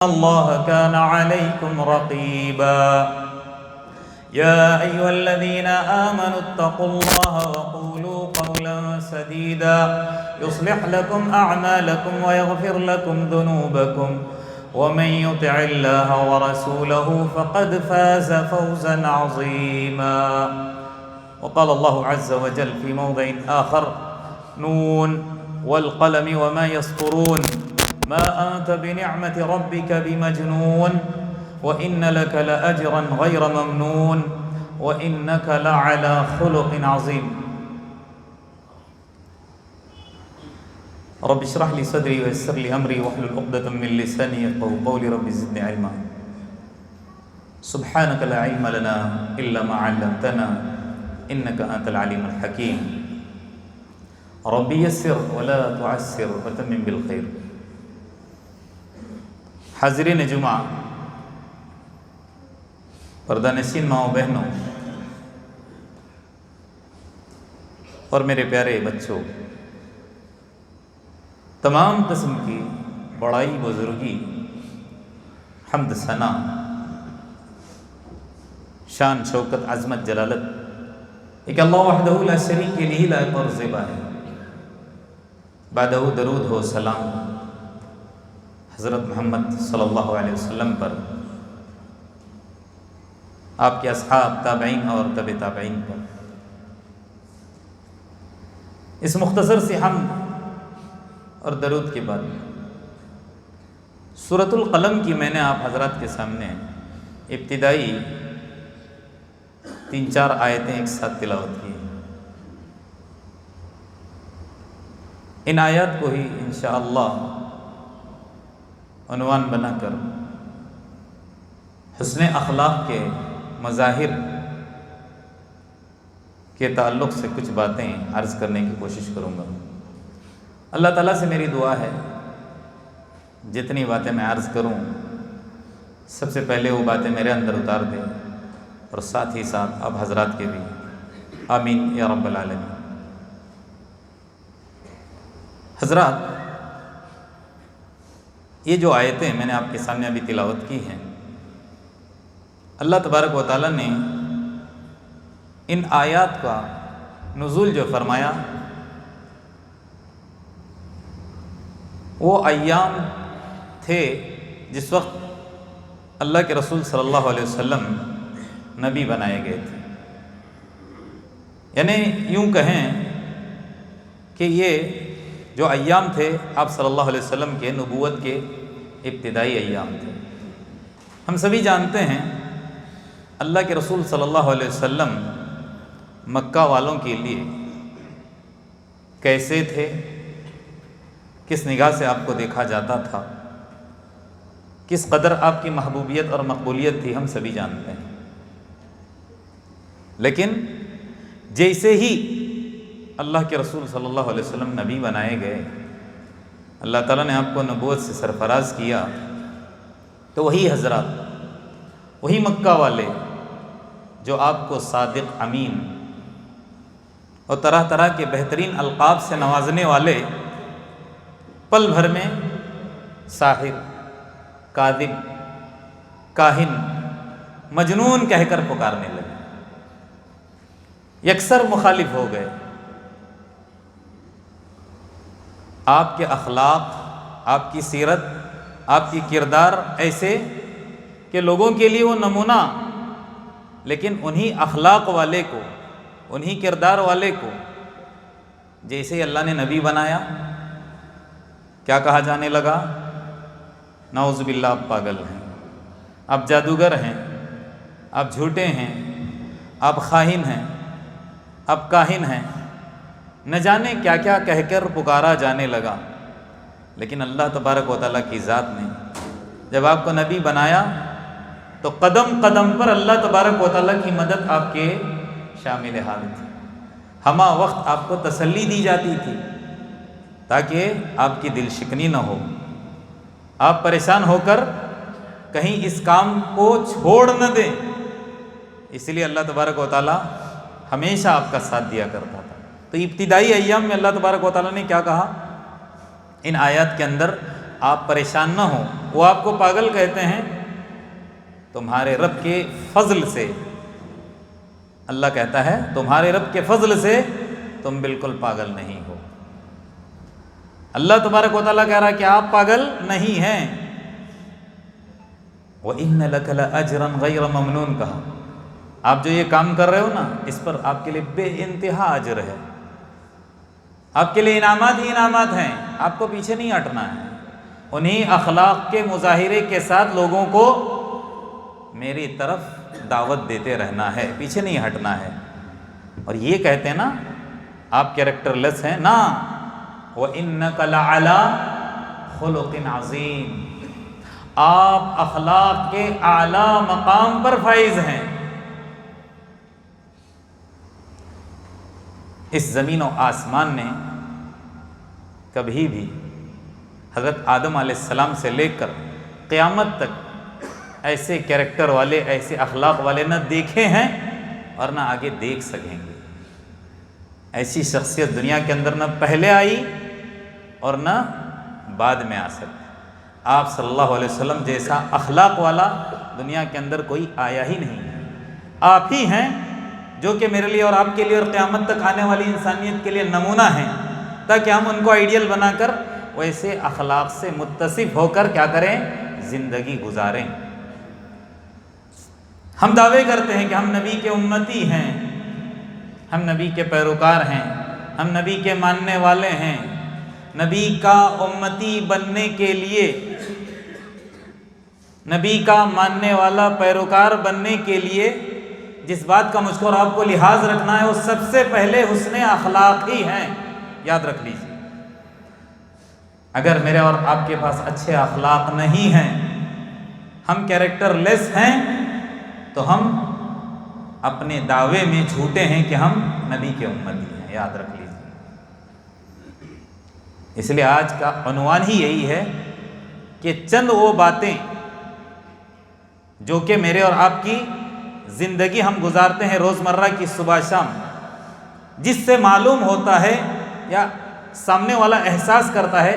الله كان عليكم رقيبا يا أيها الذين آمنوا اتقوا الله وقولوا قولا سديدا يصلح لكم أعمالكم ويغفر لكم ذنوبكم ومن يطع الله ورسوله فقد فاز فوزا عظيما. وقال الله عز وجل في موضع آخر: نون والقلم وما يسطرون ما أنت بنعمة ربك بمجنون وإن لك لأجرا غير ممنون وإنك لعلى خلق عظيم. رب اشرح لي صدري ويسر لي أمري واحلل عقدة من لساني يفقهوا قولي رب زدني علما. سبحانك لا علم لنا إلا ما علمتنا إنك أنت العليم الحكيم. ربي يسر ولا تعسر وتمم بالخير. حاضرین جمعہ، پردہ نشین ماؤں بہنوں اور میرے پیارے بچوں، تمام قسم کی بڑائی، بزرگی، حمد ثنا، شان، شوکت، عظمت، جلالت ایک اللہ وحدہ لا شریک کے لیے لائق اور زیبا ہے. بعدہ درود ہو سلام حضرت محمد صلی اللہ علیہ وسلم پر، آپ کے اصحاب، تابعین اور تبع تابعین پر. اس مختصر سی حمد اور درود کے بعد سورۃ القلم کی میں نے آپ حضرات کے سامنے ابتدائی 3-4 آیتیں ایک ساتھ تلاوت کی. ان آیات کو ہی انشاءاللہ عنوان بنا کر حسن اخلاق کے مظاہر کے تعلق سے کچھ باتیں عرض کرنے کی کوشش کروں گا. اللہ تعالیٰ سے میری دعا ہے جتنی باتیں میں عرض کروں سب سے پہلے وہ باتیں میرے اندر اتار دے اور ساتھ ہی ساتھ آپ حضرات کے بھی. آمین یا رب العالمین. حضرات، یہ جو آیتیں میں نے آپ کے سامنے ابھی تلاوت کی ہیں، اللہ تبارک و تعالیٰ نے ان آیات کا نزول جو فرمایا وہ ایام تھے جس وقت اللہ کے رسول صلی اللہ علیہ وسلم نبی بنائے گئے تھے. یعنی یوں کہیں کہ یہ جو ایام تھے آپ صلی اللہ علیہ وسلم کے نبوت کے ابتدائی ایام تھے. ہم سبھی جانتے ہیں اللہ کے رسول صلی اللہ علیہ وسلم مکہ والوں کے لیے کیسے تھے، کس نگاہ سے آپ کو دیکھا جاتا تھا، کس قدر آپ کی محبوبیت اور مقبولیت تھی، ہم سبھی جانتے ہیں. لیکن جیسے ہی اللہ کے رسول صلی اللہ علیہ وسلم نبی بنائے گئے، اللہ تعالیٰ نے آپ کو نبوت سے سرفراز کیا، تو وہی حضرات، وہی مکہ والے جو آپ کو صادق، امین اور طرح طرح کے بہترین القاب سے نوازنے والے، پل بھر میں ساحر، کاذب، کاہن، مجنون کہہ کر پکارنے لگے. یکسر مخالف ہو گئے. آپ کے اخلاق، آپ کی سیرت، آپ کی کردار ایسے کہ لوگوں کے لیے وہ نمونہ، لیکن انہی اخلاق والے کو، انہی کردار والے کو جیسے ہی اللہ نے نبی بنایا، کیا کہا جانے لگا؟ نعوذ باللہ، آپ پاگل ہیں، آپ جادوگر ہیں، آپ جھوٹے ہیں، آپ خائن ہیں، آپ کاہن ہیں، نہ جانے کیا کیا کہہ کر پکارا جانے لگا. لیکن اللہ تبارک و تعالیٰ کی ذات نے جب آپ کو نبی بنایا تو قدم قدم پر اللہ تبارک و تعالیٰ کی مدد آپ کے شامل حال تھی. ہمہ وقت آپ کو تسلی دی جاتی تھی تاکہ آپ کی دل شکنی نہ ہو، آپ پریشان ہو کر کہیں اس کام کو چھوڑ نہ دیں. اس لیے اللہ تبارک و تعالیٰ ہمیشہ آپ کا ساتھ دیا کرتا تھا. تو ابتدائی ایام میں اللہ تبارک و تعالیٰ نے کیا کہا؟ ان آیات کے اندر آپ پریشان نہ ہوں، وہ آپ کو پاگل کہتے ہیں، تمہارے رب کے فضل سے، اللہ کہتا ہے تمہارے رب کے فضل سے تم بالکل پاگل نہیں ہو۔ اللہ تبارک و تعالیٰ کہہ رہا ہے کہ آپ پاگل نہیں ہیں۔ وَإِنَّ لَكَ لَأَجْرًا غَيْرَ مَمْنُونَ کہا، آپ جو یہ کام کر رہے ہو نا، اس پر آپ کے لیے بے انتہا اجر ہے، آپ کے لیے انعامات ہی انعامات ہیں، آپ کو پیچھے نہیں ہٹنا ہے، انہی اخلاق کے مظاہرے کے ساتھ لوگوں کو میری طرف دعوت دیتے رہنا ہے، پیچھے نہیں ہٹنا ہے۔ اور یہ کہتے ہیں نا آپ کیریکٹر لیس ہیں نا، وَإِنَّكَ لَعَلَىٰ خُلُقٍ عَظِيمٍ، آپ اخلاق کے اعلیٰ مقام پر فائز ہیں۔ اس زمین و آسمان نے کبھی بھی حضرت آدم علیہ السلام سے لے کر قیامت تک ایسے کیریکٹر والے، ایسے اخلاق والے نہ دیکھے ہیں اور نہ آگے دیکھ سکیں گے۔ ایسی شخصیت دنیا کے اندر نہ پہلے آئی اور نہ بعد میں آ سکتی۔ آپ صلی اللہ علیہ وسلم جیسا اخلاق والا دنیا کے اندر کوئی آیا ہی نہیں ہے۔ آپ ہی ہیں جو کہ میرے لیے اور آپ کے لیے اور قیامت تک آنے والی انسانیت کے لیے نمونہ ہیں، تاکہ ہم ان کو آئیڈیل بنا کر ویسے اخلاق سے متصف ہو کر کیا کریں، زندگی گزاریں۔ ہم دعوے کرتے ہیں کہ ہم نبی کے امتی ہیں، ہم نبی کے پیروکار ہیں، ہم نبی کے ماننے والے ہیں۔ نبی کا امتی بننے کے لیے، نبی کا ماننے والا پیروکار بننے کے لیے جس بات کا مجھ کو اور آپ کو لحاظ رکھنا ہے وہ سب سے پہلے حسن اخلاق ہی ہیں، یاد رکھ لیجیے۔ اگر میرے اور آپ کے پاس اچھے اخلاق نہیں ہیں، ہم کیریکٹر لیس ہیں، تو ہم اپنے دعوے میں جھوٹے ہیں کہ ہم نبی کے امتی ہیں، یاد رکھ لیجیے۔ اس لیے آج کا عنوان ہی یہی ہے کہ چند وہ باتیں جو کہ میرے اور آپ کی زندگی ہم گزارتے ہیں روزمرہ کی صبح شام، جس سے معلوم ہوتا ہے یا سامنے والا احساس کرتا ہے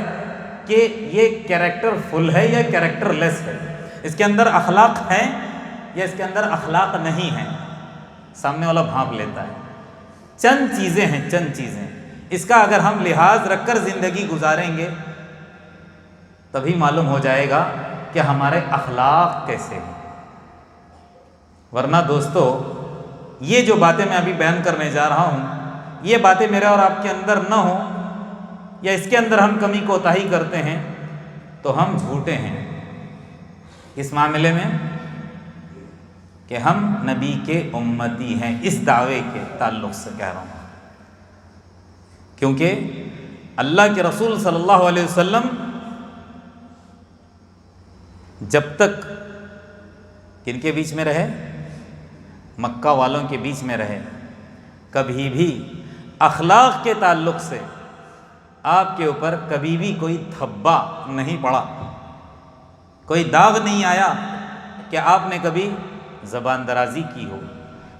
کہ یہ کیریکٹر فل ہے یا کیریکٹر لیس ہے، اس کے اندر اخلاق ہیں یا اس کے اندر اخلاق نہیں ہیں، سامنے والا بھانپ لیتا ہے۔ چند چیزیں ہیں، چند چیزیں، اس کا اگر ہم لحاظ رکھ کر زندگی گزاریں گے تبھی معلوم ہو جائے گا کہ ہمارے اخلاق کیسے ہیں۔ ورنہ دوستو، یہ جو باتیں میں ابھی بیان کرنے جا رہا ہوں، یہ باتیں میرے اور آپ کے اندر نہ ہوں یا اس کے اندر ہم کمی کوتاہی کرتے ہیں تو ہم جھوٹے ہیں۔ اس معاملے میں کہ ہم نبی کے امتی ہیں، اس دعوے کے تعلق سے کہہ رہا ہوں، کیونکہ اللہ کے رسول صلی اللہ علیہ وسلم جب تک کن کے بیچ میں رہے، مکہ والوں کے بیچ میں رہے، کبھی بھی اخلاق کے تعلق سے آپ کے اوپر کبھی بھی کوئی دھبا نہیں پڑا، کوئی داغ نہیں آیا کہ آپ نے کبھی زبان درازی کی ہو،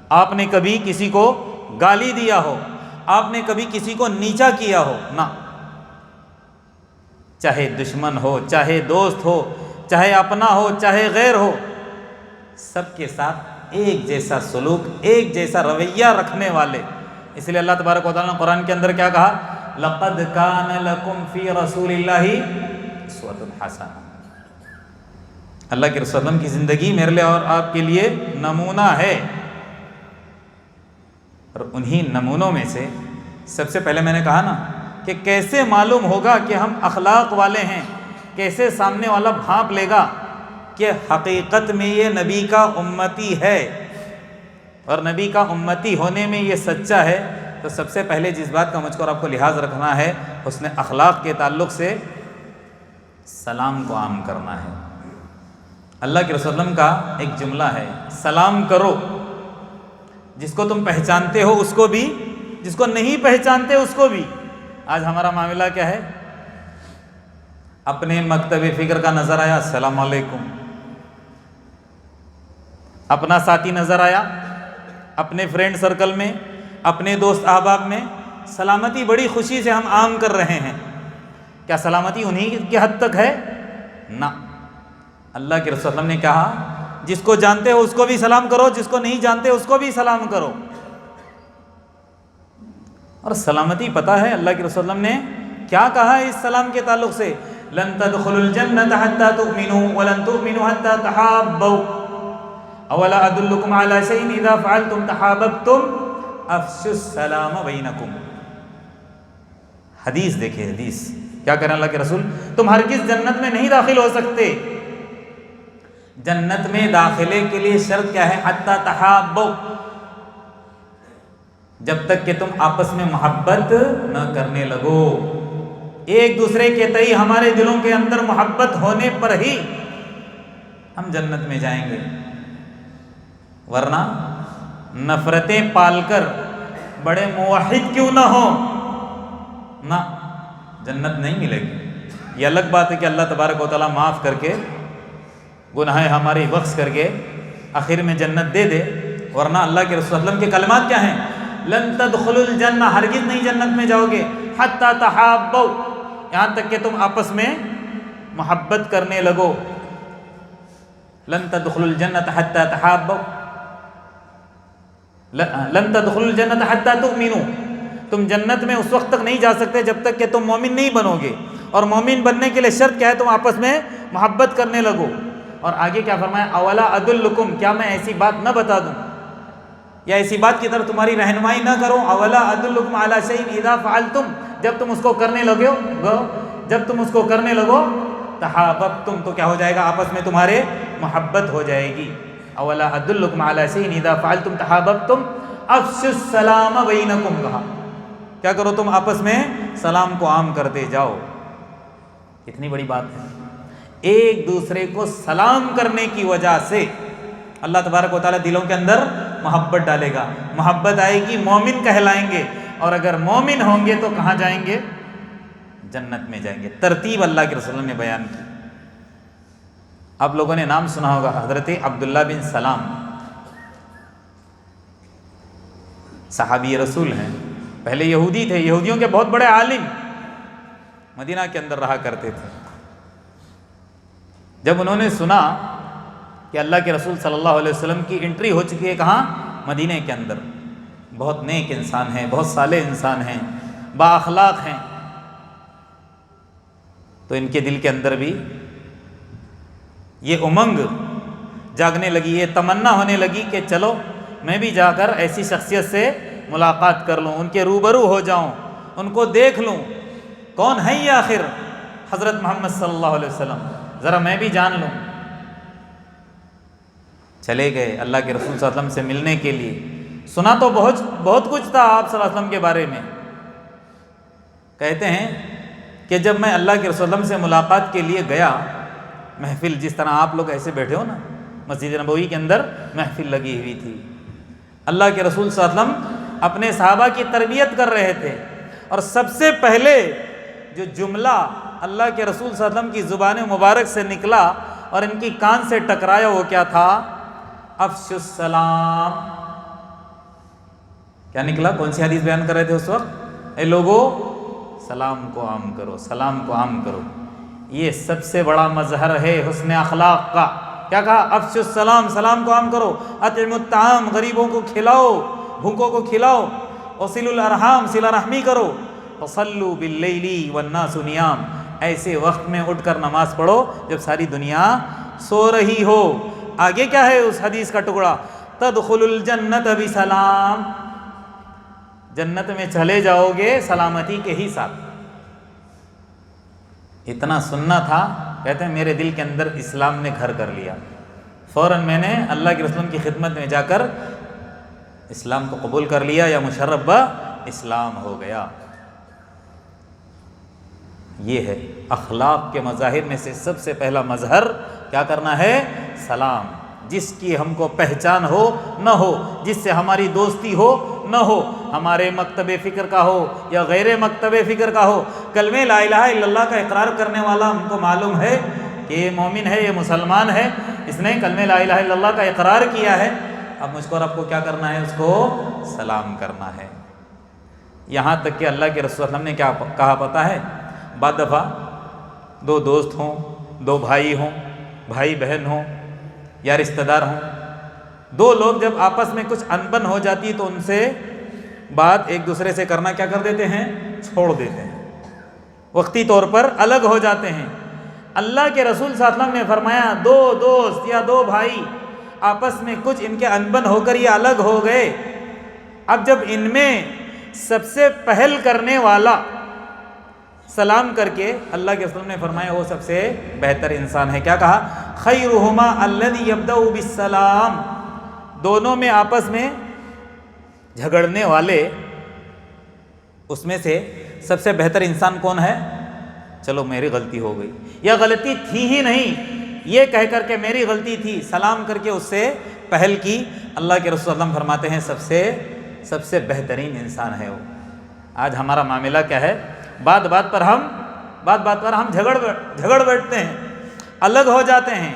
آپ نے کبھی کسی کو گالی دیا ہو، آپ نے کبھی کسی کو نیچا کیا ہو، نہ، چاہے دشمن ہو، چاہے دوست ہو، چاہے اپنا ہو، چاہے غیر ہو، سب کے ساتھ ایک جیسا سلوک، ایک جیسا رویہ رکھنے والے۔ اس لیے اللہ تبارک و تعالیٰ نے قرآن کے اندر کیا کہا، لَقَدْ كَانَ لَكُمْ فِي رَسُولِ اللَّهِ أُسْوَةٌ حَسَنَةٌ، اللہ کے رسول اللہ کی زندگی میرے لیے اور آپ کے لیے نمونہ ہے۔ اور انہی نمونوں میں سے سب سے پہلے میں نے کہا نا کہ کیسے معلوم ہوگا کہ ہم اخلاق والے ہیں، کیسے سامنے والا بھانپ لے گا کہ حقیقت میں یہ نبی کا امتی ہے اور نبی کا امتی ہونے میں یہ سچا ہے۔ تو سب سے پہلے جس بات کا مجھ کو اور آپ کو لحاظ رکھنا ہے، حسن اخلاق کے تعلق سے سلام کو عام کرنا ہے۔ اللہ کے رسول اللہ کا ایک جملہ ہے، سلام کرو، جس کو تم پہچانتے ہو اس کو بھی، جس کو نہیں پہچانتے اس کو بھی۔ آج ہمارا معاملہ کیا ہے، اپنے مکتب فکر کا نظر آیا السلام علیکم، اپنا ساتھی نظر آیا اپنے فرینڈ سرکل میں، اپنے دوست احباب میں، سلامتی بڑی خوشی سے ہم عام کر رہے ہیں۔ کیا سلامتی انہی کی حد تک ہے؟ نہ، اللہ کے رسول صلی اللہ علیہ وسلم نے کہا جس کو جانتے ہو اس کو بھی سلام کرو، جس کو نہیں جانتے اس کو بھی سلام کرو۔ اور سلامتی پتہ ہے اللہ کے رسول صلی اللہ علیہ وسلم نے کیا کہا ہے اس سلام کے تعلق سے؟ لن تدخلوا الجنة حتى تؤمنوا ولن تؤمنوا حتى تحابوا اولا ادلکم علی شیء اذا فعلتم تحاببتم افشوا السلام بینکم۔ حدیث دیکھیں، حدیث کیا کہہ رہے ہیں اللہ کے رسول؟ تم ہرگز جنت میں نہیں داخل ہو سکتے۔ جنت میں داخلے کے لیے شرط کیا ہے؟ حتی تحابوا، جب تک کہ تم آپس میں محبت نہ کرنے لگو۔ ایک دوسرے کے تئیں ہمارے دلوں کے اندر محبت ہونے پر ہی ہم جنت میں جائیں گے، ورنہ نفرتیں پال کر بڑے موحد کیوں نہ ہو، نہ جنت نہیں ملے گی۔ یہ الگ بات ہے کہ اللہ تبارک و تعالیٰ معاف کر کے گناہ ہماری بخش کر کے آخر میں جنت دے دے، ورنہ اللہ کے رسول صلی اللہ علیہ وسلم کے کلمات کیا ہیں؟ لن تدخلوا الجنہ، ہرگز نہیں جنت میں جاؤ گے، حتی تحابوا، یہاں تک کہ تم آپس میں محبت کرنے لگو۔ لن تدخلوا الجنة حتى تحابوا، لن تدخلوا الجنة حتى تؤمنوا، تم جنت میں اس وقت تک نہیں جا سکتے جب تک کہ تم مومن نہیں بنو گے، اور مومن بننے کے لیے شرط کیا ہے؟ تم آپس میں محبت کرنے لگو۔ اور آگے کیا فرمایا؟ اولا ادلکم، کیا میں ایسی بات نہ بتا دوں یا ایسی بات کی طرف تمہاری رہنمائی نہ کروں؟ اولا ادلکم علی شیء اذا فعلتم، جب تم اس کو کرنے لگو، جب تم اس کو کرنے لگو، تحاببتم، تو کیا ہو جائے گا؟ آپس میں تمہارے محبت ہو جائے گی۔ اولا ادلکم علی شیء اذا فعلتم تحاببتم افشوا السلام بینکم، کہا کیا کرو؟ تم آپس میں سلام کو عام کرتے جاؤ۔ اتنی بڑی بات ہے، ایک دوسرے کو سلام کرنے کی وجہ سے اللہ تبارک و تعالیٰ دلوں کے اندر محبت ڈالے گا، محبت آئے گی، مومن کہلائیں گے، اور اگر مومن ہوں گے تو کہاں جائیں گے؟ جنت میں جائیں گے۔ ترتیب اللہ کے رسول نے بیان کی۔ آپ لوگوں نے نام سنا ہوگا حضرت عبداللہ بن سلام، صحابی رسول ہیں، پہلے یہودی تھے، یہودیوں کے بہت بڑے عالم، مدینہ کے اندر رہا کرتے تھے۔ جب انہوں نے سنا کہ اللہ کے رسول صلی اللہ علیہ وسلم کی انٹری ہو چکی ہے، کہاں؟ مدینہ کے اندر، بہت نیک انسان ہیں، بہت صالح انسان ہیں، با اخلاق ہیں، تو ان کے دل کے اندر بھی یہ امنگ جاگنے لگی، یہ تمنا ہونے لگی کہ چلو میں بھی جا کر ایسی شخصیت سے ملاقات کر لوں، ان کے روبرو ہو جاؤں، ان کو دیکھ لوں، کون ہے یہ آخر حضرت محمد صلی اللہ علیہ وسلم، ذرا میں بھی جان لوں۔ چلے گئے اللہ کے رسول صلی اللہ علیہ وسلم سے ملنے کے لیے۔ سنا تو بہت کچھ تھا آپ صلی اللہ علیہ وسلم کے بارے میں۔ کہتے ہیں کہ جب میں اللہ کے رسول صلی اللہ علیہ وسلم سے ملاقات کے لیے گیا، محفل جس طرح آپ لوگ ایسے بیٹھے ہو نا، مسجد نبوی کے اندر محفل لگی ہوئی تھی، اللہ کے رسول صلی اللہ علیہ وسلم اپنے صحابہ کی تربیت کر رہے تھے، اور سب سے پہلے جو جملہ اللہ کے رسول صلی اللہ علیہ وسلم کی زبان مبارک سے نکلا اور ان کی کان سے ٹکرایا، وہ کیا تھا؟ افشوا السلام۔ کیا نکلا؟ کون سی حدیث بیان کر رہے تھے اس وقت؟ اے لوگو سلام کو عام کرو، سلام کو عام کرو۔ یہ سب سے بڑا مظہر ہے حسن اخلاق کا۔ کیا کہا؟ افشوا السلام، سلام کو عام کرو۔ اطعموا الطعام، غریبوں کو کھلاؤ، بھوکوں کو کھلاؤ۔ وصلوا الارحام، صلہ رحمی کرو۔ وصلوا باللیل والناس نیام، ایسے وقت میں اٹھ کر نماز پڑھو جب ساری دنیا سو رہی ہو۔ آگے کیا ہے اس حدیث کا ٹکڑا؟ تدخلوا الجنۃ بسلام، جنت میں چلے جاؤ گے سلامتی کے ہی ساتھ۔ اتنا سننا تھا، کہتے ہیں میرے دل کے اندر اسلام نے گھر کر لیا، فوراً میں نے اللہ کے رسول کی خدمت میں جا کر اسلام کو قبول کر لیا، یا مشرف اسلام ہو گیا۔ یہ ہے اخلاق کے مظاہر میں سے سب سے پہلا مظہر، کیا کرنا ہے؟ سلام۔ جس کی ہم کو پہچان ہو نہ ہو، جس سے ہماری دوستی ہو نہ ہو، ہمارے مکتب فکر کا ہو یا غیر مکتب فکر کا ہو، کلمہ لا الہ الا اللہ کا اقرار کرنے والا ہم کو معلوم ہے کہ یہ مومن ہے، یہ مسلمان ہے، اس نے کلمہ لا الہ الا اللہ کا اقرار کیا ہے، اب مجھ کو اور آپ کو کیا کرنا ہے؟ اس کو سلام کرنا ہے۔ یہاں تک کہ اللہ کے رسول صلی اللہ علیہ وسلم نے کیا کہا پتہ ہے؟ بعد دفعہ دو دوست ہوں، دو بھائی ہوں، بھائی بہن ہوں یا رشتہ دار ہوں، دو لوگ جب آپس میں کچھ انبن ہو جاتی ہے تو ان سے بات ایک دوسرے سے کرنا کیا کر دیتے ہیں؟ چھوڑ دیتے ہیں، وقتی طور پر الگ ہو جاتے ہیں۔ اللہ کے رسول صلی اللہ علیہ وسلم نے فرمایا دو دوست یا دو بھائی آپس میں کچھ ان کے انبن ہو کر یہ الگ ہو گئے، اب جب ان میں سب سے پہل کرنے والا سلام کر کے، اللہ کے رسول نے فرمایا وہ سب سے بہتر انسان ہے۔ کیا کہا؟ خیرہما الذی یبدأ بالسلام، دونوں میں آپس میں جھگڑنے والے اس میں سے سب سے بہتر انسان کون ہے؟ چلو میری غلطی ہو گئی، یا غلطی تھی ہی نہیں یہ کہہ کر کے میری غلطی تھی، سلام کر کے اس سے پہل کی، اللہ کے رسول صلی اللہ علیہ وسلم فرماتے ہیں سب سے بہترین انسان ہے وہ۔ آج ہمارا معاملہ کیا ہے؟ بات بات پر ہم جھگڑ بیٹھتے ہیں، الگ ہو جاتے ہیں،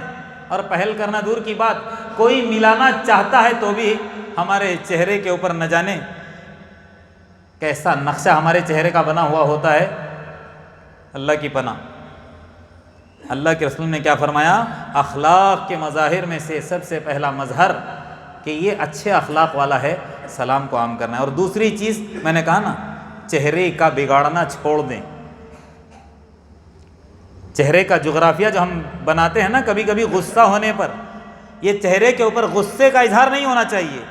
اور پہل کرنا دور کی بات، کوئی ملانا چاہتا ہے تو بھی ہمارے چہرے کے اوپر نہ جانے کیسا نقشہ ہمارے چہرے کا بنا ہوا ہوتا ہے۔ اللہ کی پناہ، اللہ کے رسول نے کیا فرمایا؟ اخلاق کے مظاہر میں سے سب سے پہلا مظہر کہ یہ اچھے اخلاق والا ہے، سلام کو عام کرنا ہے۔ اور دوسری چیز میں نے کہا نا، چہرے کا بگاڑنا چھوڑ دیں۔ چہرے کا جغرافیہ جو ہم بناتے ہیں نا کبھی کبھی غصہ ہونے پر، یہ چہرے کے اوپر غصے کا اظہار نہیں ہونا چاہیے۔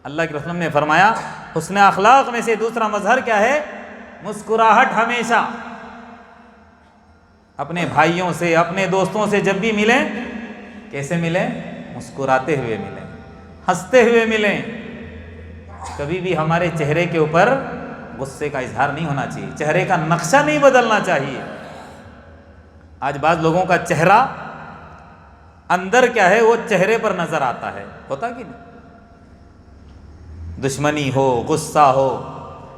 اللہ کے رسول نے فرمایا حسن اخلاق میں سے دوسرا مظہر کیا ہے؟ مسکراہٹ۔ ہمیشہ اپنے بھائیوں سے، اپنے دوستوں سے جب بھی ملیں، کیسے ملیں؟ مسکراتے ہوئے ملیں، ہنستے ہوئے ملیں۔ کبھی بھی ہمارے چہرے کے اوپر غصے کا اظہار نہیں ہونا چاہیے، چہرے کا نقشہ نہیں بدلنا چاہیے۔ آج بعض لوگوں کا چہرہ اندر کیا ہے وہ چہرے پر نظر آتا ہے، ہوتا کہ نہیں؟ دشمنی ہو، غصہ ہو،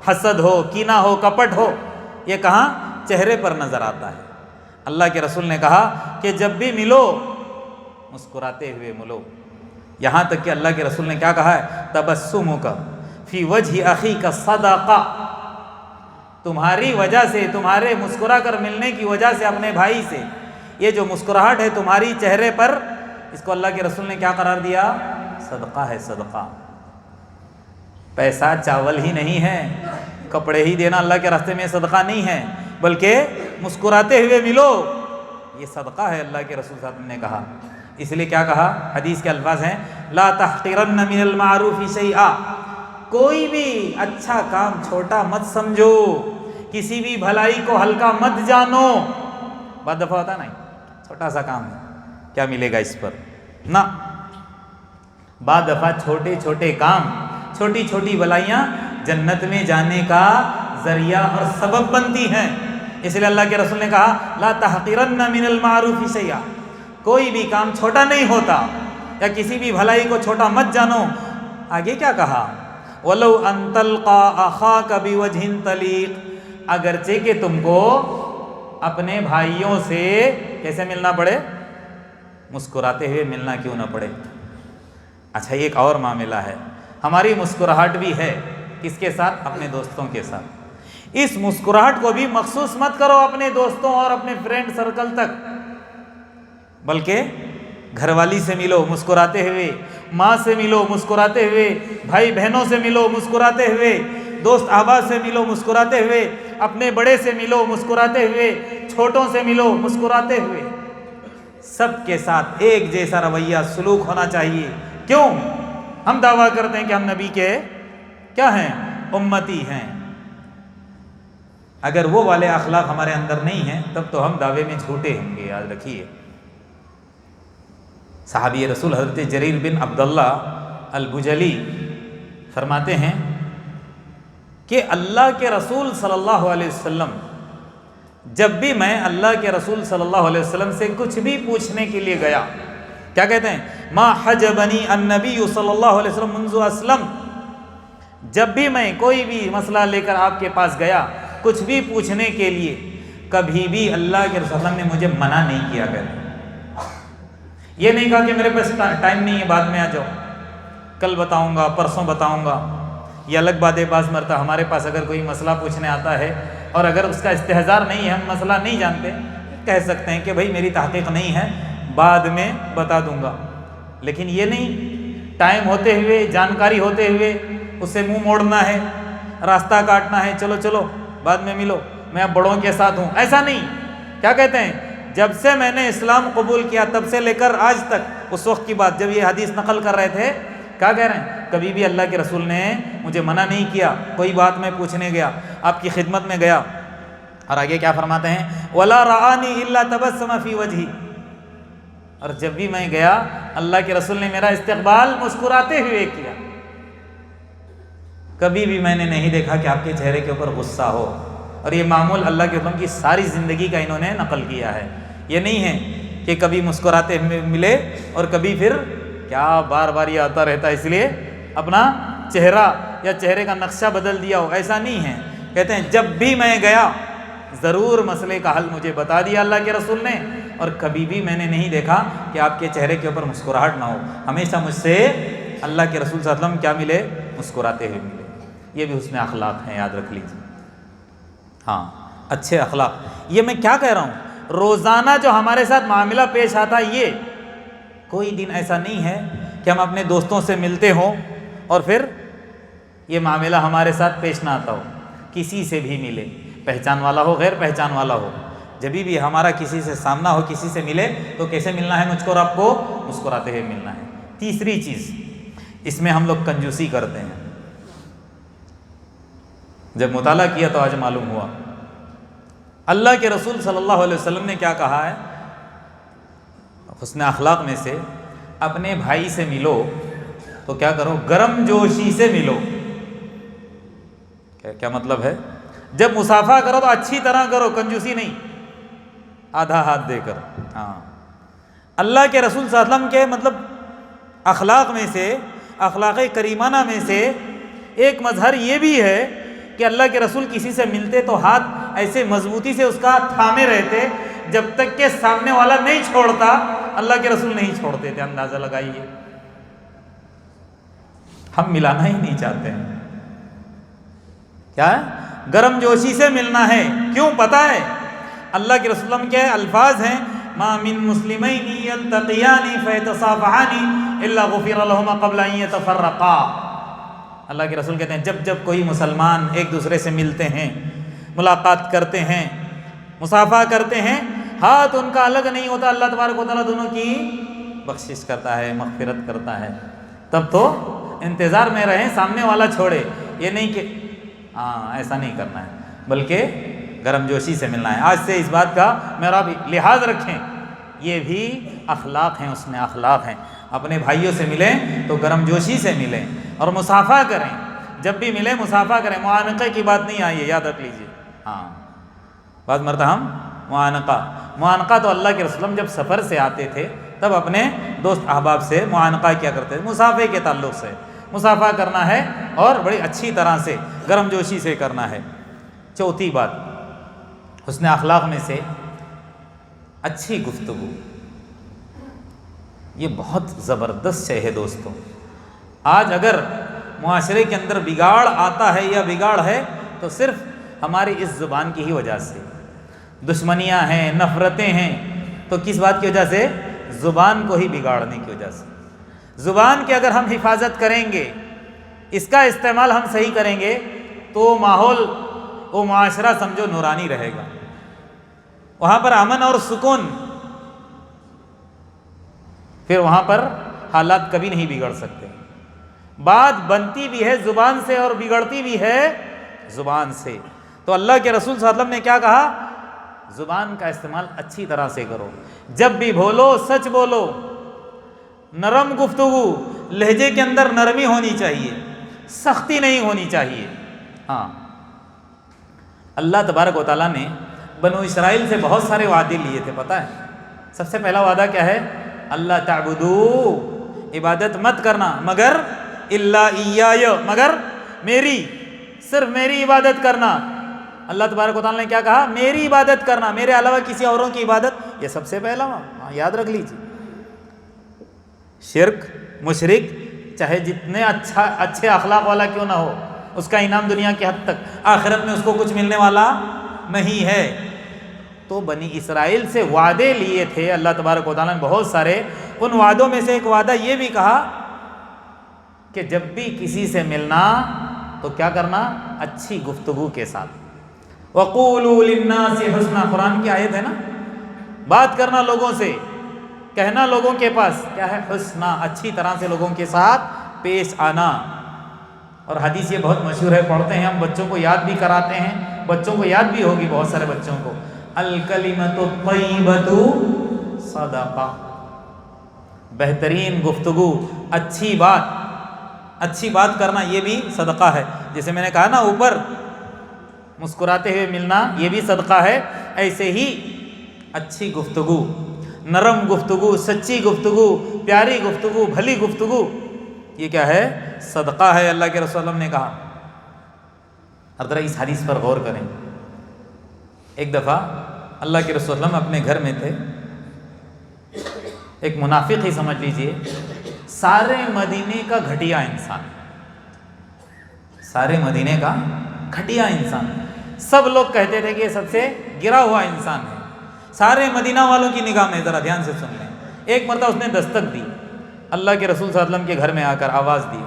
حسد ہو، کینہ ہو، کپٹ ہو، یہ کہاں؟ چہرے پر نظر آتا ہے۔ اللہ کے رسول نے کہا کہ جب بھی ملو مسکراتے ہوئے ملو۔ یہاں تک کہ اللہ کے رسول نے کیا کہا ہے؟ تبسمک فی وجہ اخیک صدقہ، تمہاری وجہ سے، تمہارے مسکرا کر ملنے کی وجہ سے اپنے بھائی سے، یہ جو مسکراہٹ ہے تمہاری چہرے پر، اس کو اللہ کے رسول نے کیا قرار دیا؟ صدقہ ہے، صدقہ۔ پیسہ چاول ہی نہیں ہے، کپڑے ہی دینا اللہ کے راستے میں صدقہ نہیں ہے، بلکہ مسکراتے ہوئے ملو، یہ صدقہ ہے، اللہ کے رسول صلی اللہ علیہ وسلم نے کہا۔ اس لیے کیا کہا؟ حدیث کے الفاظ ہیں لا تحقرن من المعروف شیئا، کوئی بھی اچھا کام چھوٹا مت سمجھو، کسی بھی بھلائی کو ہلکا مت جانو۔ بعض دفعہ ہوتا نہیں، چھوٹا سا کام ہے، کیا ملے گا اس پر؟ نہ، بعض دفعہ چھوٹے چھوٹے کام، چھوٹی چھوٹی بھلائیاں جنت میں جانے کا ذریعہ اور سبب بنتی ہیں۔ اس لیے اللہ کے رسول نے کہا لا تحقرن من المعروف شیئا، کوئی بھی کام چھوٹا نہیں ہوتا، یا کسی بھی بھلائی کو چھوٹا مت جانو۔ آگے کیا کہا؟ وَلَوْ أَن تَلْقَىٰ أَخَاكَ بِوَجْهٍ طَلِيقٍ، اگرچہ کہ تم کو اپنے بھائیوں سے کیسے ملنا پڑے؟ مسکراتے ہوئے ملنا کیوں نہ پڑے؟ اچھا ایک اور معاملہ ہے، ہماری مسکراہٹ بھی ہے کس کے ساتھ؟ اپنے دوستوں کے ساتھ۔ اس مسکراہٹ کو بھی مخصوص مت کرو اپنے دوستوں اور اپنے فرینڈ سرکل تک، بلکہ گھر والی سے ملو مسکراتے ہوئے، ماں سے ملو مسکراتے ہوئے، بھائی بہنوں سے ملو مسکراتے ہوئے، دوست احباب سے ملو مسکراتے ہوئے، اپنے بڑے سے ملو مسکراتے ہوئے، چھوٹوں سے ملو مسکراتے ہوئے۔ سب کے ساتھ ایک جیسا رویہ سلوک ہونا چاہیے۔ کیوں؟ ہم دعویٰ کرتے ہیں کہ ہم نبی کے کیا ہیں؟ امتی ہیں۔ اگر وہ والے اخلاق ہمارے اندر نہیں ہیں تب تو ہم دعوے میں جھوٹے ہوں گے، یاد رکھیے۔ صحابی رسول حضرت جریر بن عبداللہ البجلی فرماتے ہیں کہ اللہ کے رسول صلی اللہ علیہ وسلم، جب بھی میں اللہ کے رسول صلی اللہ علیہ وسلم سے کچھ بھی پوچھنے کے لیے گیا، کیا کہتے ہیں؟ ما حجبنی النبی صلی اللہ علیہ وسلم منذ اسلم، جب بھی میں کوئی بھی مسئلہ لے کر آپ کے پاس گیا کچھ بھی پوچھنے کے لیے، کبھی بھی اللہ کے رسول صلی اللہ علیہ وسلم نے مجھے منع نہیں کیا کرتے۔ یہ نہیں کہا کہ میرے پاس ٹائم نہیں ہے، بعد میں آ جاؤ، کل بتاؤں گا، پرسوں بتاؤں گا۔ یہ الگ بات ہے، بعض مرتبہ ہمارے پاس اگر کوئی مسئلہ پوچھنے آتا ہے اور اگر اس کا استحضار نہیں ہے، ہم مسئلہ نہیں جانتے، کہہ سکتے ہیں کہ بھائی میری تحقیق نہیں ہے، بعد میں بتا دوں گا، لیکن یہ نہیں ٹائم ہوتے ہوئے، جانکاری ہوتے ہوئے اس سے منہ موڑنا ہے، راستہ کاٹنا ہے، چلو چلو بعد میں ملو، میں اب بڑوں کے ساتھ ہوں، ایسا نہیں۔ کیا کہتے ہیں، جب سے میں نے اسلام قبول کیا تب سے لے کر آج تک، اس وقت کی بات جب یہ حدیث نقل کر رہے تھے، کیا کہہ رہے ہیں، کبھی بھی اللہ کے رسول نے مجھے منع نہیں کیا، کوئی بات میں پوچھنے گیا، آپ کی خدمت میں گیا، اور آگے کیا فرماتے ہیں، وَلَا رَآنِي إِلَّا تَبَسَّمَ فِي وَجْهِي، اور جب بھی میں گیا اللہ کے رسول نے میرا استقبال مسکراتے ہوئے کیا، کبھی بھی میں نے نہیں دیکھا کہ آپ کے چہرے کے اوپر غصہ ہو۔ اور یہ معمول اللہ کے رسول کی ساری زندگی کا انہوں نے نقل کیا ہے، یہ نہیں ہے کہ کبھی مسکراتے ہوئے ملے اور کبھی پھر کیا بار بار یہ آتا رہتا ہے اس لیے اپنا چہرہ یا چہرے کا نقشہ بدل دیا ہو، ایسا نہیں ہے۔ کہتے ہیں جب بھی میں گیا ضرور مسئلے کا حل مجھے بتا دیا اللہ کے رسول نے، اور کبھی بھی میں نے نہیں دیکھا کہ آپ کے چہرے کے اوپر مسکراہٹ نہ ہو، ہمیشہ مجھ سے اللہ کے رسول صلی اللہ علیہ وسلم کیا ملے، مسکراتے ہوئے ملے۔ یہ بھی حسن اخلاق ہیں، یاد رکھ لیجیے۔ ہاں، اچھے اخلاق، یہ میں کیا کہہ رہا ہوں، روزانہ جو ہمارے ساتھ معاملہ پیش آتا ہے، یہ کوئی دن ایسا نہیں ہے کہ ہم اپنے دوستوں سے ملتے ہوں اور پھر یہ معاملہ ہمارے ساتھ پیش نہ آتا ہو۔ کسی سے بھی ملے، پہچان والا ہو غیر پہچان والا ہو، جب بھی ہمارا کسی سے سامنا ہو، کسی سے ملے تو کیسے ملنا ہے، مجھ کو اور آپ کو مسکراتے ہوئے ملنا ہے۔ تیسری چیز، اس میں ہم لوگ کنجوسی کرتے ہیں، جب مطالعہ کیا تو آج معلوم ہوا اللہ کے رسول صلی اللہ علیہ وسلم نے کیا کہا ہے، حسن اخلاق میں سے اپنے بھائی سے ملو تو کیا کرو، گرم جوشی سے ملو۔ کیا مطلب ہے، جب مصافحہ کرو تو اچھی طرح کرو، کنجوسی نہیں، آدھا ہاتھ دے کر۔ ہاں، اللہ کے رسول صلی اللہ علیہ وسلم کے مطلب اخلاق میں سے، اخلاق کریمانہ میں سے ایک مظہر یہ بھی ہے کہ اللہ کے رسول کسی سے ملتے تو ہاتھ ایسے مضبوطی سے اس کا تھامے رہتے جب تک کہ سامنے والا نہیں چھوڑتا، اللہ کے رسول نہیں چھوڑتے تھے۔ اندازہ لگائیے، ہم ملانا ہی نہیں چاہتے ہیں، کیا ہے، گرم جوشی سے ملنا ہے۔ کیوں، پتہ ہے اللہ کے رسول اللہ کے الفاظ ہیں، ما من مسلمین یلتقیان فیتصافحان الا غفر لہما قبل ان یتفرقا۔ اللہ کے رسول کہتے ہیں جب جب کوئی مسلمان ایک دوسرے سے ملتے ہیں، ملاقات کرتے ہیں، مصافحہ کرتے ہیں، ہاتھ ان کا الگ نہیں ہوتا، اللہ تبارک و تعالیٰ دونوں کی بخشش کرتا ہے، مغفرت کرتا ہے۔ تب تو انتظار میں رہیں سامنے والا چھوڑے، یہ نہیں کہ ایسا نہیں کرنا ہے، بلکہ گرم جوشی سے ملنا ہے۔ آج سے اس بات کا میرا بھی لحاظ رکھیں، یہ بھی اخلاق ہیں، اس میں اخلاق ہیں۔ اپنے بھائیوں سے ملیں تو گرم جوشی سے ملیں اور مصافحہ کریں، جب بھی ملیں مصافحہ کریں۔ معانقے کی بات نہیں آئی ہے، یاد رکھ لیجیے۔ ہاں، بعض مرتبہ ہم معانقہ تو اللہ کے رسول جب سفر سے آتے تھے تب اپنے دوست احباب سے معانقہ کیا کرتے تھے، مصافحے کے تعلق سے مصافحہ کرنا ہے اور بڑی اچھی طرح سے گرم جوشی سے کرنا ہے۔ چوتھی بات، حسن اخلاق میں سے اچھی گفتگو، یہ بہت زبردست شے ہے دوستوں۔ آج اگر معاشرے کے اندر بگاڑ آتا ہے یا بگاڑ ہے تو صرف ہماری اس زبان کی ہی وجہ سے، دشمنیاں ہیں، نفرتیں ہیں، تو کس بات کی وجہ سے، زبان کو ہی بگاڑنے کی وجہ سے۔ زبان کی اگر ہم حفاظت کریں گے، اس کا استعمال ہم صحیح کریں گے تو ماحول، وہ معاشرہ سمجھو نورانی رہے گا، وہاں پر امن اور سکون، پھر وہاں پر حالات کبھی نہیں بگڑ سکتے۔ بات بنتی بھی ہے زبان سے اور بگڑتی بھی ہے زبان سے۔ تو اللہ کے رسول صلی اللہ علیہ وسلم نے کیا کہا، زبان کا استعمال اچھی طرح سے کرو، جب بھی بولو سچ بولو، نرم گفتگو، لہجے کے اندر نرمی ہونی چاہیے، سختی نہیں ہونی چاہیے۔ ہاں، اللہ تبارک و تعالیٰ نے بنو اسرائیل سے بہت سارے وعدے لیے تھے، پتہ ہے سب سے پہلا وعدہ کیا ہے، اللہ تعبدو، عبادت مت کرنا مگر الا ایای، مگر میری، صرف میری عبادت کرنا۔ اللہ تبارک و تعالیٰ نے کیا کہا، میری عبادت کرنا، میرے علاوہ کسی اوروں کی عبادت، یہ سب سے پہلا یاد رکھ لیجیے۔ شرک، مشرک، چاہے جتنے اچھے اخلاق والا کیوں نہ ہو، اس کا انعام دنیا کی حد تک، آخرت میں اس کو کچھ ملنے والا نہیں ہے۔ تو بنی اسرائیل سے وعدے لیے تھے اللہ تبارک و تعالیٰ نے بہت سارے، ان وعدوں میں سے ایک وعدہ یہ بھی کہا کہ جب بھی کسی سے ملنا تو کیا کرنا؟ اچھی گفتگو کے ساتھ. وَقُولُوا لِلنَّاسِ حُسْنًا، قرآن کی آیت ہے نا. بات کرنا لوگوں سے، کہنا لوگوں کے پاس کیا ہے؟ حسنا، اچھی طرح سے لوگوں کے ساتھ پیش آنا. اور حدیث یہ بہت مشہور ہے، پڑھتے ہیں ہم، بچوں کو یاد بھی کراتے ہیں، بچوں کو یاد بھی ہوگی بہت سارے بچوں کو. الکلمۃ الطیبۃ صدقہ، بہترین گفتگو، اچھی بات کرنا یہ بھی صدقہ ہے. جیسے میں نے کہا نا اوپر، مسکراتے ہوئے ملنا یہ بھی صدقہ ہے، ایسے ہی اچھی گفتگو، نرم گفتگو، سچی گفتگو، پیاری گفتگو، بھلی گفتگو، یہ کیا ہے؟ صدقہ ہے. اللہ کے رسول نے کہا. ہر طرح اس حدیث پر غور کریں. ایک دفعہ اللہ کے رسول اپنے گھر میں تھے، ایک منافق ہی سمجھ لیجئے، سارے مدینے کا گھٹیا انسان، سارے مدینے کا گھٹیا انسان، سب لوگ کہتے تھے کہ یہ سب سے گرا ہوا انسان ہے. سارے مدینہ والوں کی نگاہ میں، ذرا دھیان سے سن لیں. ایک مرتبہ اس نے دستک دی، اللہ کے رسول صلی اللہ علیہ وسلم کے گھر میں آ کر آواز دی.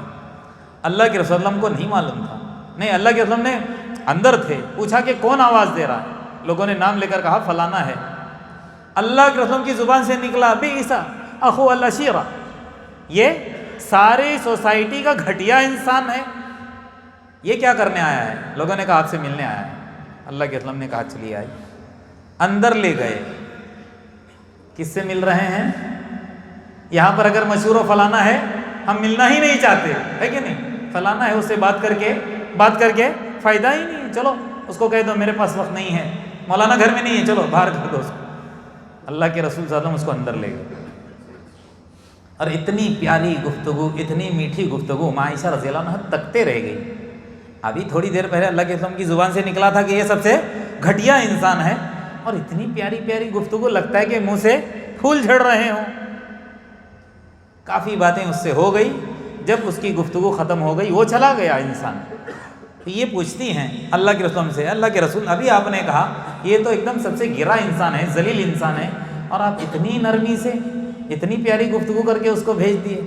اللہ کے رسول کو نہیں معلوم تھا، نہیں، اللہ کے رسول نے اندر تھے، پوچھا کہ کون آواز دے رہا ہے. لوگوں نے نام لے کر کہا فلانا ہے. اللہ کے رسول کی زبان سے نکلا بئس اخو العشیرہ، یہ ساری سوسائٹی کا گھٹیا انسان ہے، یہ کیا کرنے آیا ہے؟ لوگوں نے کہا آپ سے ملنے آیا ہے. اللہ کے رسول نے کہا چلیے آئے. اندر لے گئے. کس سے مل رہے ہیں؟ یہاں پر اگر مشہور و فلانا ہے ہم ملنا ہی نہیں چاہتے، ہے کہ نہیں؟ فلانا ہے، اس سے بات کر کے فائدہ ہی نہیں. چلو اس کو کہہ دو میرے پاس وقت نہیں ہے، مولانا گھر میں نہیں ہے، چلو باہر کر دو اس کو. اللہ کے رسول صلی اللہ علیہ وسلم اس کو اندر لے گئے. اور اتنی پیاری گفتگو، اتنی میٹھی گفتگو، عائشہ رضی اللہ عنہا تکتے رہ گئی. ابھی تھوڑی دیر پہلے اللہ کے رسول کی زبان سے نکلا تھا کہ یہ سب سے گھٹیا انسان ہے، اور اتنی پیاری پیاری گفتگو، لگتا ہے کہ منہ سے پھول جھڑ رہے ہوں. کافی باتیں اس سے ہو گئی. جب اس کی گفتگو ختم ہو گئی، وہ چلا گیا انسان. تو یہ پوچھتی ہیں اللہ کے رسول سے، اللہ کے رسول ابھی آپ نے کہا یہ تو ایک دم سب سے گرا انسان ہے، ذلیل انسان ہے، اور آپ اتنی نرمی سے اتنی پیاری گفتگو کر کے اس کو بھیج دیے.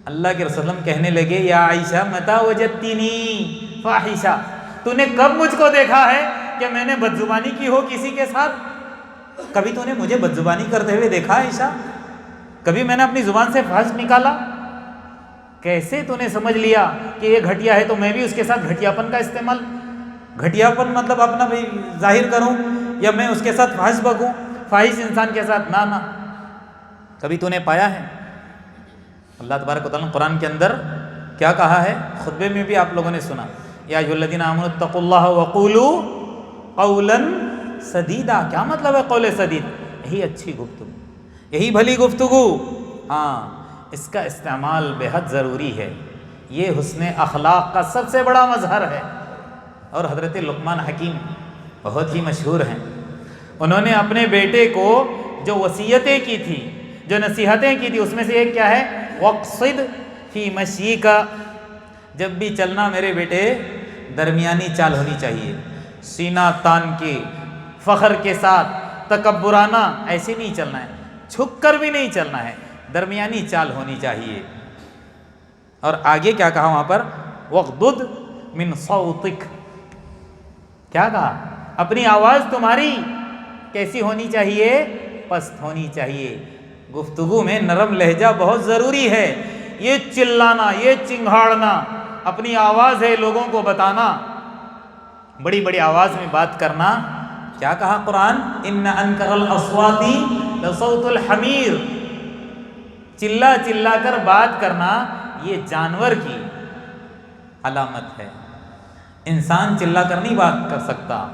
اللہ کے رسول کہنے لگے یا عائشہ متی وجدتنی فاحشہ، تو نے کب مجھ کو دیکھا ہے کہ میں نے بدزبانی کی ہو کسی کے ساتھ؟ کبھی تو نے مجھے بدزبانی کرتے ہوئے دیکھا عائشہ؟ کبھی میں نے اپنی زبان سے فحش نکالا؟ کیسے تو نے سمجھ لیا کہ یہ گھٹیا ہے تو میں بھی اس کے ساتھ گھٹیاپن کا استعمال، گھٹیاپن مطلب اپنا بھی ظاہر کروں، یا میں اس کے ساتھ فحش بکوں، فاحش انسان کے ساتھ؟ نہ، کبھی تو نے پایا ہے؟ اللہ تبارک و تعالیٰ نے قرآن کے اندر کیا کہا ہے؟ خطبے میں بھی آپ لوگوں نے سنا، یا ایھا الذین آمنوا اتقوا اللہ وقولوا قولا سدیدا. کیا مطلب ہے قول سدید؟ یہی اچھی گفتگو، یہی بھلی گفتگو. ہاں، اس کا استعمال بے حد ضروری ہے. یہ حسن اخلاق کا سب سے بڑا مظہر ہے. اور حضرت لقمان حکیم بہت ہی مشہور ہیں. انہوں نے اپنے بیٹے کو جو وصیتیں کی تھی، جو نصیحتیں کی تھی، اس میں سے ایک کیا ہے؟ وَاقْصِدْ فِي مَشْيِكَ، جب بھی چلنا میرے بیٹے درمیانی چال ہونی چاہیے، سینہ تان کے، فخر کے ساتھ، تکبرانہ ایسے نہیں چلنا ہے، جھک کر بھی نہیں چلنا ہے، درمیانی چال ہونی چاہیے. اور آگے کیا کہا وہاں پر؟ وَاغْضُضْ مِنْ صَوْتِكَ، کیا کہا؟ اپنی آواز تمہاری کیسی ہونی چاہیے؟ پست ہونی چاہیے. گفتگو میں نرم لہجہ بہت ضروری ہے. یہ چلانا، یہ چنگھاڑنا، اپنی آواز ہے لوگوں کو بتانا، بڑی بڑی آواز میں بات کرنا. کیا کہا قرآن؟ ان انکر الاصوات لصوت الحمیر. چلا چلا کر بات کرنا یہ جانور کی علامت ہے. انسان چلا کر نہیں بات کر سکتا.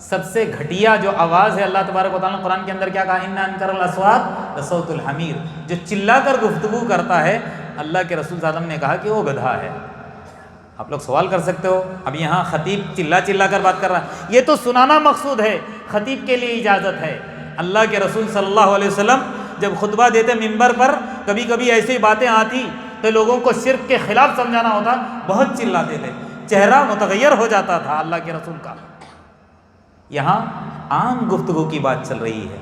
سب سے گھٹیا جو آواز ہے، اللہ تبارک و تعالیٰ نے قرآن کے اندر کیا کہا؟ ان انکر الاصوات لصوت الحمیر. جو چلا کر گفتگو کرتا ہے، اللہ کے رسول صلی اللہ علیہ وسلم نے کہا کہ وہ گدھا ہے. آپ لوگ سوال کر سکتے ہو، اب یہاں خطیب چلا کر بات کر رہا ہے، یہ تو سنانا مقصود ہے، خطیب کے لیے اجازت ہے. اللہ کے رسول صلی اللہ علیہ وسلم جب خطبہ دیتے منبر پر، کبھی کبھی ایسی باتیں آتی تو لوگوں کو شرک کے خلاف سمجھانا ہوتا، بہت چلاتے تھے، چہرہ متغیر ہو جاتا تھا اللہ کے رسول کا. یہاں عام گفتگو کی بات چل رہی ہے.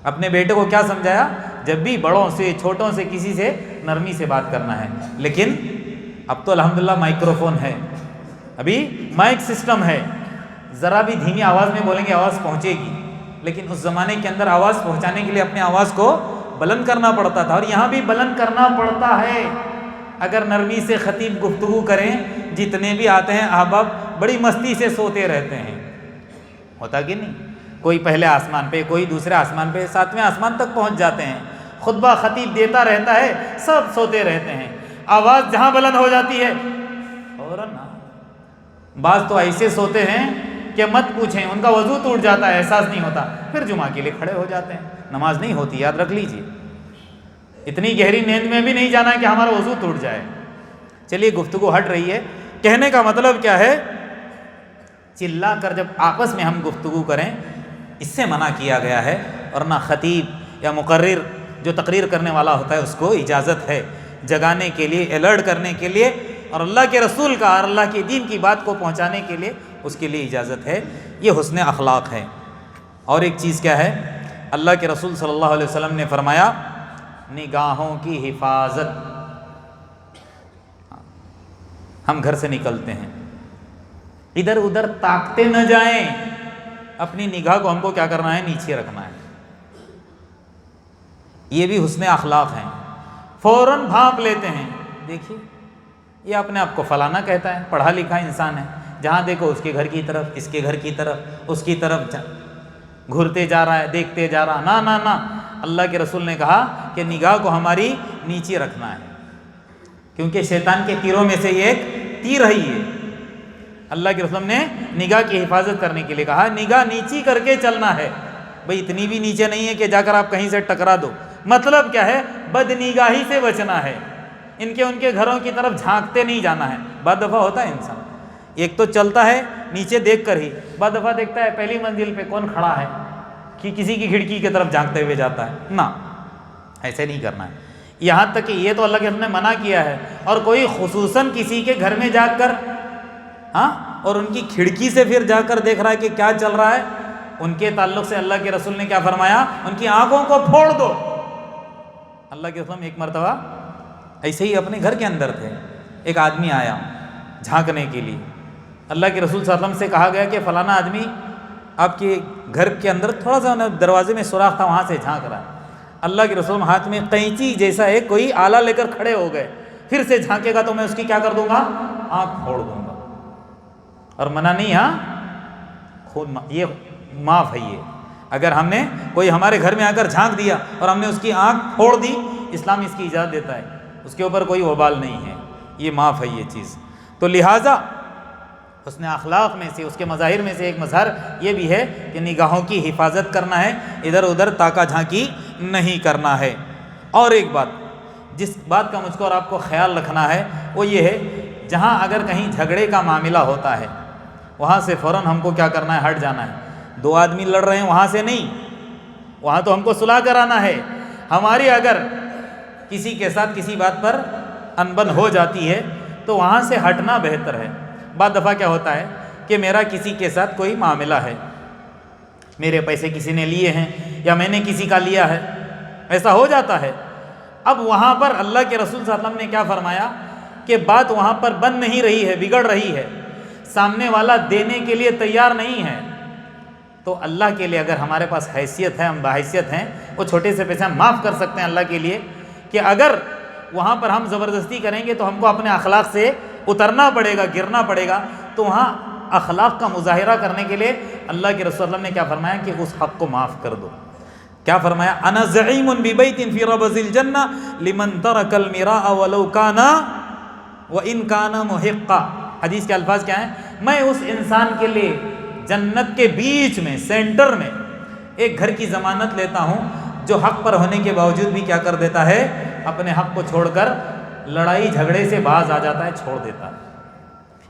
اپنے بیٹے کو کیا سمجھایا؟ جب بھی بڑوں سے چھوٹوں سے کسی سے نرمی سے بات کرنا ہے. لیکن اب تو الحمدللہ مائکروفون ہے، ابھی مائک سسٹم ہے، ذرا بھی دھیمی آواز میں بولیں گے آواز پہنچے گی. لیکن اس زمانے کے اندر آواز پہنچانے کے لیے اپنے آواز کو بلند کرنا پڑتا تھا، اور یہاں بھی بلند کرنا پڑتا ہے. اگر نرمی سے خطیب گفتگو کریں، جتنے بھی آتے ہیں احباب بڑی مستی سے سوتے رہتے ہیں. ہوتا کہ نہیں؟ کوئی پہلے آسمان پہ، کوئی دوسرے آسمان پہ، 7ویں آسمان تک پہنچ جاتے ہیں. خطبہ خطیب دیتا رہتا ہے، سب سوتے رہتے ہیں. آواز جہاں بلند ہو جاتی ہے فوراً. بعض تو ایسے سوتے ہیں کہ مت پوچھیں، ان کا وضو ٹوٹ جاتا ہے، احساس نہیں ہوتا، پھر جمعہ کے لیے کھڑے ہو جاتے ہیں. نماز نہیں ہوتی، یاد رکھ لیجئے. اتنی گہری نیند میں بھی نہیں جانا کہ ہمارا وضو ٹوٹ جائے. چلیے گفتگو ہٹ رہی ہے. کہنے کا مطلب کیا ہے؟ چلا کر جب آپس میں ہم گفتگو کریں، اس سے منع کیا گیا ہے. اور نہ خطیب یا مقرر جو تقریر کرنے والا ہوتا ہے اس کو اجازت ہے جگانے کے لیے، الرٹ کرنے کے لیے، اور اللہ کے رسول کا اور اللہ کے دین کی بات کو پہنچانے کے لیے اس کے لیے اجازت ہے. یہ حسن اخلاق ہے. اور ایک چیز کیا ہے؟ اللہ کے رسول صلی اللہ علیہ وسلم نے فرمایا نگاہوں کی حفاظت. ہم گھر سے نکلتے ہیں، ادھر ادھر تاکتے نہ جائیں. اپنی نگاہ کو ہم کو کیا کرنا ہے؟ نیچے رکھنا ہے. یہ بھی حسن اخلاق ہیں. فوراً بھانپ لیتے ہیں، دیکھیے یہ اپنے آپ کو فلانا کہتا ہے، پڑھا لکھا انسان ہے، جہاں دیکھو اس کے گھر کی طرف، اس کے گھر کی طرف، اس کی طرف گھرتے جا رہا ہے، دیکھتے جا رہا. نہ نہ نہ، اللہ کے رسول نے کہا کہ نگاہ کو ہماری نیچے رکھنا ہے، کیونکہ شیطان کے تیروں میں سے یہ ایک تیر ہے. یہ اللہ کے رسول نے نگاہ کی حفاظت کرنے کے لیے کہا نگاہ نیچی کر کے چلنا ہے. بھئی اتنی بھی نیچے نہیں ہے کہ جا کر آپ کہیں سے ٹکرا دو. مطلب کیا ہے؟ بد نگاہی سے بچنا ہے. ان کے گھروں کی طرف جھانکتے نہیں جانا ہے. بعض دفعہ ہوتا ہے انسان ایک تو چلتا ہے نیچے دیکھ کر ہی، بعض دفعہ دیکھتا ہے پہلی منزل پہ کون کھڑا ہے کہ کسی کی کھڑکی کی طرف جھانکتے ہوئے جاتا ہے. نہ، ایسے نہیں کرنا ہے. یہاں تک کہ یہ تو اللہ کے رسول نے منع کیا ہے. اور کوئی خصوصاً کسی کے گھر میں جا کر اور ان کی کھڑکی سے پھر جا کر دیکھ رہا ہے کہ کیا چل رہا ہے، ان کے تعلق سے اللہ کے رسول نے کیا فرمایا؟ ان کی آنکھوں کو پھوڑ دو. اللہ کے رسول ایک مرتبہ ایسے ہی اپنے گھر کے اندر تھے، ایک آدمی آیا جھانکنے کے لیے. اللہ کے رسول صلی اللہ علیہ وسلم سے کہا گیا کہ فلانا آدمی آپ کے گھر کے اندر تھوڑا سا دروازے میں سوراخ تھا، وہاں سے جھانک رہا ہے. اللہ کے رسول ہاتھ میں قینچی جیسا ایک کوئی آلہ لے کر کھڑے ہو گئے. پھر سے جھانکے گا تو میں اس کی کیا کر دوں گا؟ آنکھ پھوڑ دوں گا. اور منع نہیں، ہاں خود یہ معاف ہے. یہ اگر ہم نے کوئی ہمارے گھر میں آ کر جھانک دیا اور ہم نے اس کی آنکھ پھوڑ دی، اسلام اس کی اجازت دیتا ہے، اس کے اوپر کوئی وبال نہیں ہے، یہ معاف ہے یہ چیز. تو لہٰذا حسن اخلاق میں سے، اس کے مظاہر میں سے ایک مظہر یہ بھی ہے کہ نگاہوں کی حفاظت کرنا ہے، ادھر ادھر تاکا جھانکی نہیں کرنا ہے. اور ایک بات جس بات کا مجھ کو اور آپ کو خیال رکھنا ہے وہ یہ ہے، جہاں اگر کہیں جھگڑے کا معاملہ ہوتا ہے وہاں سے فوراً ہم کو کیا کرنا ہے؟ ہٹ جانا ہے. دو آدمی لڑ رہے ہیں وہاں سے نہیں، وہاں تو ہم کو صلح کرانا ہے. ہماری اگر کسی کے ساتھ کسی بات پر انبن ہو جاتی ہے تو وہاں سے ہٹنا بہتر ہے. بعض دفعہ کیا ہوتا ہے کہ میرا کسی کے ساتھ کوئی معاملہ ہے، میرے پیسے کسی نے لیے ہیں یا میں نے کسی کا لیا ہے، ایسا ہو جاتا ہے. اب وہاں پر اللہ کے رسول صلی اللہ علیہ وسلم نے کیا فرمایا کہ بات وہاں پر بن نہیں رہی ہے، بگڑ رہی ہے، سامنے والا دینے کے لیے تیار نہیں ہے، تو اللہ کے لیے اگر ہمارے پاس حیثیت ہے، ہم باحیثیت ہیں، وہ چھوٹے سے پیسے ہم معاف کر سکتے ہیں اللہ کے لیے. کہ اگر وہاں پر ہم زبردستی کریں گے تو ہم کو اپنے اخلاق سے اترنا پڑے گا، گرنا پڑے گا. تو وہاں اخلاق کا مظاہرہ کرنے کے لیے اللہ کے رسول اللہ نے کیا فرمایا کہ اس حق کو معاف کر دو. کیا فرمایا؟ انا زعیم ببیت فی ربض الجنہ لمن ترک المراء ولو کان وان کان محقا. حدیث کے الفاظ کیا ہیں؟ میں اس انسان کے لیے جنت کے بیچ میں، سینٹر میں ایک گھر کی ضمانت لیتا ہوں جو حق پر ہونے کے باوجود بھی کیا کر دیتا ہے؟ اپنے حق کو چھوڑ کر لڑائی جھگڑے سے باز آ جاتا ہے، چھوڑ دیتا ہے.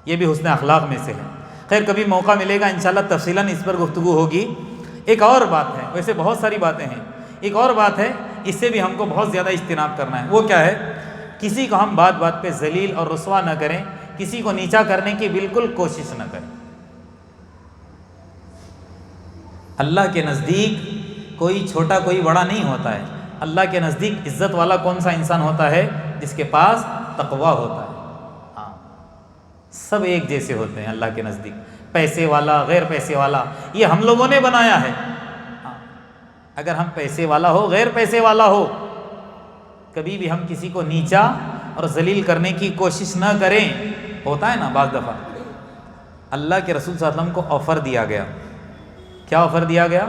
یہ بھی حسن اخلاق میں سے ہے. خیر کبھی موقع ملے گا انشاءاللہ تفصیلاً اس پر گفتگو ہوگی. ایک اور بات ہے، ویسے بہت ساری باتیں ہیں، ایک اور بات ہے اس سے بھی ہم کو بہت زیادہ اجتناب کرنا ہے. وہ کیا ہے؟ کسی کو ہم بات بات پہ ذلیل اور رسوا نہ کریں، کسی کو نیچا کرنے کی بالکل کوشش نہ کریں. اللہ کے نزدیک کوئی چھوٹا کوئی بڑا نہیں ہوتا ہے. اللہ کے نزدیک عزت والا کون سا انسان ہوتا ہے؟ جس کے پاس تقویٰ ہوتا ہے. ہاں، سب ایک جیسے ہوتے ہیں اللہ کے نزدیک. پیسے والا، غیر پیسے والا، یہ ہم لوگوں نے بنایا ہے. ہاں، اگر ہم پیسے والا ہو، غیر پیسے والا ہو، کبھی بھی ہم کسی کو نیچا اور ذلیل کرنے کی کوشش نہ کریں. ہوتا ہے نا بعض دفعہ. اللہ کے رسول صلی اللہ علیہ وسلم کو آفر دیا گیا. کیا آفر دیا گیا؟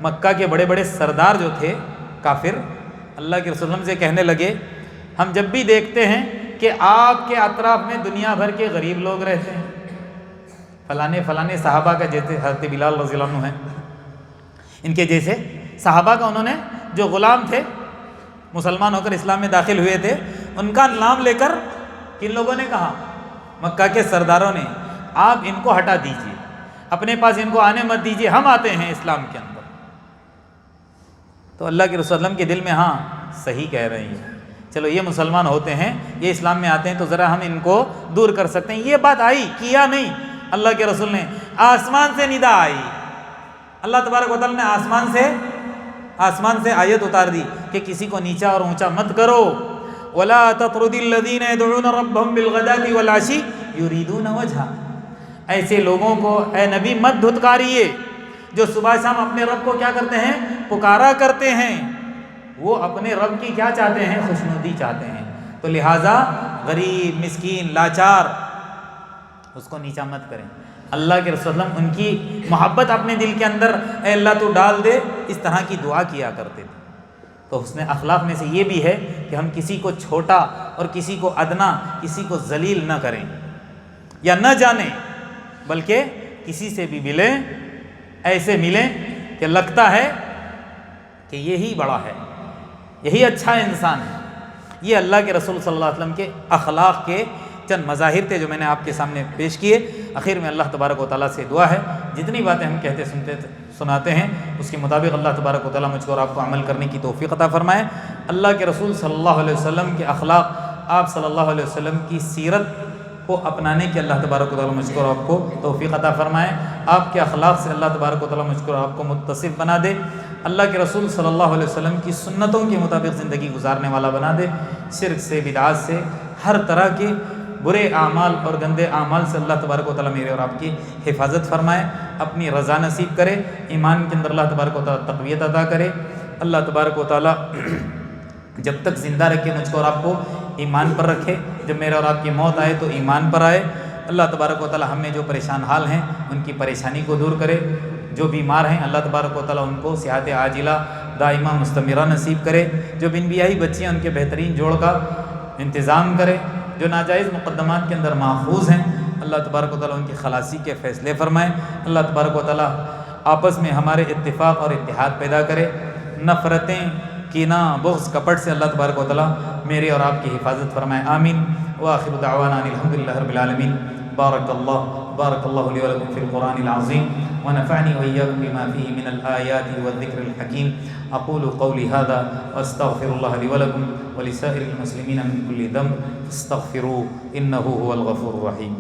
مکہ کے بڑے بڑے سردار جو تھے کافر، اللہ کے رسول صلی اللہ علیہ وسلم سے کہنے لگے ہم جب بھی دیکھتے ہیں کہ آپ کے اطراف میں دنیا بھر کے غریب لوگ رہتے ہیں، فلانے فلانے صحابہ کا جیسے حضرت بلال رضی اللہ عنہ ہیں، ان کے جیسے صحابہ کا انہوں نے جو غلام تھے مسلمان ہو کر اسلام میں داخل ہوئے تھے، ان کا نام لے کر کن لوگوں نے کہا؟ مکہ کے سرداروں نے آپ ان کو ہٹا دیجئے، اپنے پاس ان کو آنے مت دیجئے، ہم آتے ہیں اسلام کے اندر. تو اللہ کے رسول صلی اللہ علیہ وسلم کے دل میں ہاں صحیح کہہ رہے ہیں، چلو یہ مسلمان ہوتے ہیں، یہ اسلام میں آتے ہیں تو ذرا ہم ان کو دور کر سکتے ہیں. یہ بات آئی، کیا نہیں. اللہ کے رسول نے آسمان سے ندا آئی، اللہ تبارک و تعالیٰ نے آسمان سے آیت اتار دی کہ کسی کو نیچا اور اونچا مت کرو. وَلَا تَطْرُدِ الَّذِينَ يَدْعُونَ رَبَّهُمْ بِالْغَدَاةِ وَالْعَشِيِّ يُرِيدُونَ وَجْهَهُ. ایسے لوگوں کو اے نبی مت دھتکاریے جو صبح شام اپنے رب کو کیا کرتے ہیں؟ پکارا کرتے ہیں. وہ اپنے رب کی کیا چاہتے ہیں؟ خوشنودی چاہتے ہیں. تو لہٰذا غریب، مسکین، لاچار اس کو نیچا مت کریں. اللہ کے رسول اللہ ان کی محبت اپنے دل کے اندر اے اللہ تو ڈال دے، اس طرح کی دعا کیا کرتے تھے. تو حسن اخلاق میں سے یہ بھی ہے کہ ہم کسی کو چھوٹا اور کسی کو ادنا، کسی کو ذلیل نہ کریں یا نہ جانیں، بلکہ کسی سے بھی ملیں ایسے ملیں کہ لگتا ہے کہ یہی بڑا ہے، یہی اچھا انسان ہے. یہ اللہ کے رسول صلی اللہ علیہ وسلم کے اخلاق کے چند مظاہر تھے جو میں نے آپ کے سامنے پیش کیے. آخر میں اللہ تبارک و تعالیٰ سے دعا ہے جتنی باتیں ہم کہتے سناتے ہیں اس کے مطابق اللہ تبارک و تعالیٰ مجھ کو اور آپ کو عمل کرنے کی توفیق عطا فرمائے. اللہ کے رسول صلی اللہ علیہ وسلم کے اخلاق، آپ صلی اللہ علیہ وسلم کی سیرت کو اپنانے کی اللہ تبارک و تعالیٰ مجھ کو اور آپ کو توفیق عطا فرمائے. آپ کے اخلاق سے اللہ تبارک و تعالیٰ مجھ کو اور آپ کو متصف بنا دے. اللہ کے رسول صلی اللہ علیہ وسلم کی سنتوں کے مطابق زندگی گزارنے والا بنا دے. شرک سے، بدعات سے، ہر طرح کے برے اعمال اور گندے اعمال سے اللہ تبارک و تعالیٰ میرے اور آپ کی حفاظت فرمائے، اپنی رضا نصیب کرے، ایمان کے اندر اللہ تبارک و تعالیٰ تقویت عطا کرے. اللہ تبارک و تعالیٰ جب تک زندہ رکھے مجھ کو اور آپ کو ایمان پر رکھے، جب میرے اور آپ کی موت آئے تو ایمان پر آئے. اللہ تبارک و تعالیٰ ہم میں جو پریشان حال ہیں ان کی پریشانی کو دور کرے. جو بیمار ہیں اللہ تبارک و تعالیٰ ان کو صحت عاجلہ دائمہ مستمرہ نصیب کرے. جو بن بیاہی بچیاں ان کے بہترین جوڑ کا انتظام کرے. جو ناجائز مقدمات کے اندر محفوظ ہیں اللہ تبارک و تعالیٰ ان کی خلاصی کے فیصلے فرمائے. اللہ تبارک و تعالیٰ آپس میں ہمارے اتفاق اور اتحاد پیدا کرے. نفرتیں، کینہ، بغض، کپٹ سے اللہ تبارک و تعالیٰ میرے اور آپ کی حفاظت فرمائے. آمین. وآخر دعوانا ان الحمد للہ رب العالمین. بارک اللہ لی ولکم فی القرآن العظیم ونفعنی وإیاکم بما فیہ من الآیات والذکر الحکیم. اقول قولی ھذا واستغفر اللہ لی ولکم ولسائر المسلمین من کل ذنب فاستغفروہ انہ هو الغفور الرحیم.